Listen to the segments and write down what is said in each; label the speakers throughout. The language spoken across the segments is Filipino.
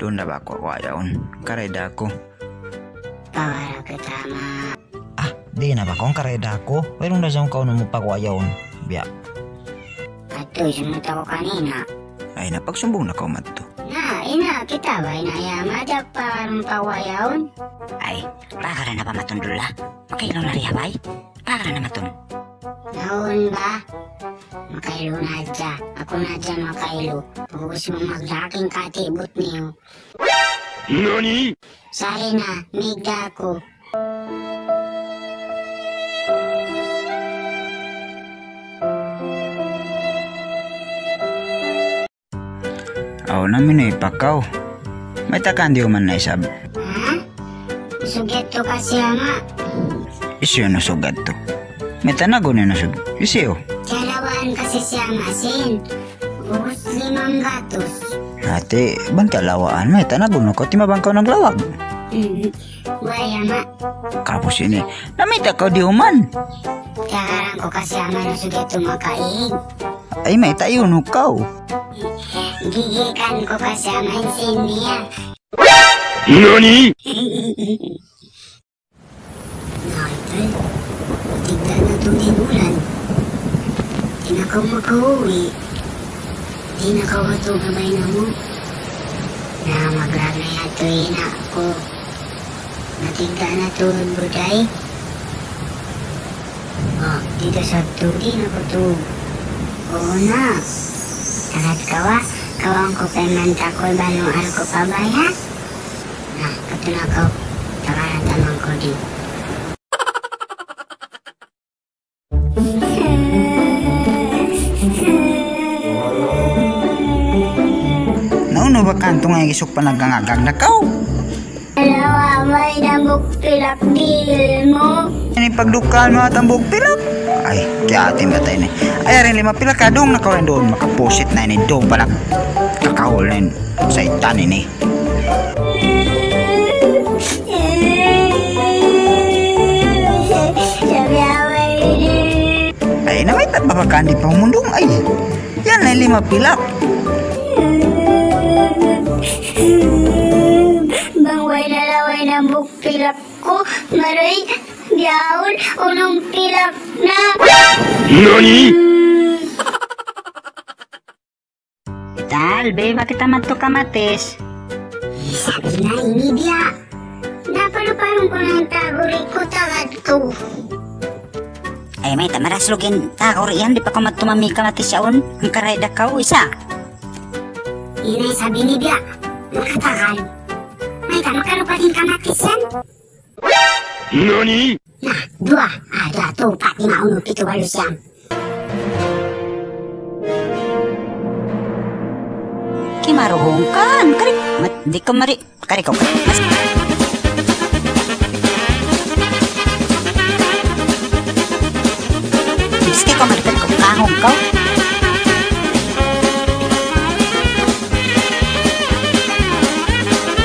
Speaker 1: Doon na ba ako ayaon? Kareda ako.
Speaker 2: Para ketama.
Speaker 1: Ah, di na ba kong kareda ako? Pero na siyang kauno mo pa ko ayaon. Biya.
Speaker 2: Ato, sunod ako kanina.
Speaker 1: Ay, napagsumbong na ko mato.
Speaker 2: Ina, kita ba inayama dyan parang pawayaon?
Speaker 3: Ay, pakara na ba matundula? Makailo na riya bay? Pakara na matun.
Speaker 2: Naon ba? Makailo na dyan. Ako na dyan makailo. Pagkos mo maglaking katibot niyo.
Speaker 4: NANI?!
Speaker 2: Sari na, migda ko.
Speaker 1: Aw namin na ipakaw. May takan di man na isab.
Speaker 2: Ha? Suget to kasi ama.
Speaker 1: Isyo na sugad to. May tanago na nasug. Isyo.
Speaker 2: Kalawaan kasi siya masin. Ubus 5 gatos.
Speaker 1: Ate, bang kalawaan may tanago na ko timabangkaw ng lawag.
Speaker 2: Wala ama.
Speaker 1: Kapos ini. Namita ka di uman.
Speaker 2: Kakarang ko kasi ama na suget to makaig.
Speaker 1: Ay may tayo no kaw.
Speaker 2: Gigikan ko kasi ama insin niya.
Speaker 4: NANI?!
Speaker 2: Nakitay, tignan na tuning ulan. Di na ka makauwi. Di na ka wato gamay na mo. Na magrag na yato ina ako. Natigda na tuod buday. Oh, dito sa tudi na ko to. Oo na. Tagat kawa, kawang ko kay mantakoy balong arko pabaya. Nah, katunakaw. Takarataman ko din.
Speaker 1: Nauno ba kanto nga isok pa nagangagag na kaw?
Speaker 2: Alawa, may nambok pilak dil mo.
Speaker 1: Ini pagdukaan mo at ang buhok pilak. Ay, kaya atin ba tayo ni? Ay, rin 5 pilak ka doon nakaw rin doon. Makaposit na ini doon pala. Kakahol rin sa itan ini. Ay, na may tatbabakan di pa humundong. Ay, yan na 5 pilak.
Speaker 2: Bangway na laway ng bukpilak ko. Maray, biyahon, unong pilak na.
Speaker 4: NANI?!
Speaker 3: Tal, be, bakit naman to kamatis?
Speaker 2: Sabi na ini biya. Napaluparong ko ng taguri ko tagad ko.
Speaker 3: Ay, may tamaraslugin. Takor yan, di pa ko matumami kamatis yaon. Ang karayda ka, isa.
Speaker 2: Inay sabi ni biya. Makatagal. May kamakalupating kamatis yan.
Speaker 4: NANI?!
Speaker 2: Nah, 2, 4, 5, 6, 7, 8 yan.
Speaker 3: Kimaruhong kan. Karik. Di ko mari. Karik ko. Mas. Miski ko mari ko kahong ko.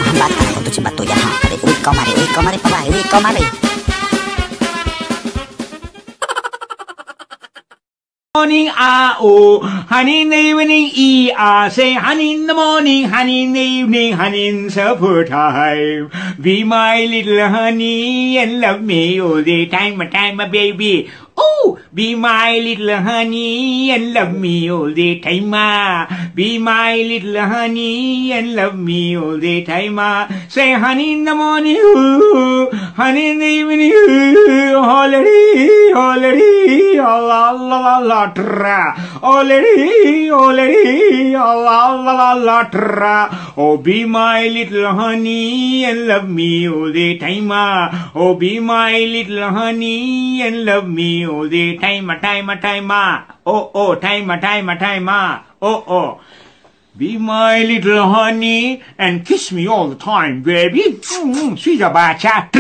Speaker 3: Mahambat ka na ko to si Bato yan ha. Karik. Uy ko mari pa ba. Uy ko mari.
Speaker 5: Morning, honey in the evening, say honey in the morning, honey in the evening, honey in supper time. Be my little honey and love me all the time, my baby. Oh, be my little honey and love me all the time, be my little honey and love me all the time, say honey in the morning, honey in the evening, already, la la la la tra, already, la la la tra. Oh, be my little honey and love me all the time, oh, be my little honey and love me all the time, oh, time, oh. Be my little honey and kiss me all the time, baby. Sweet bacha.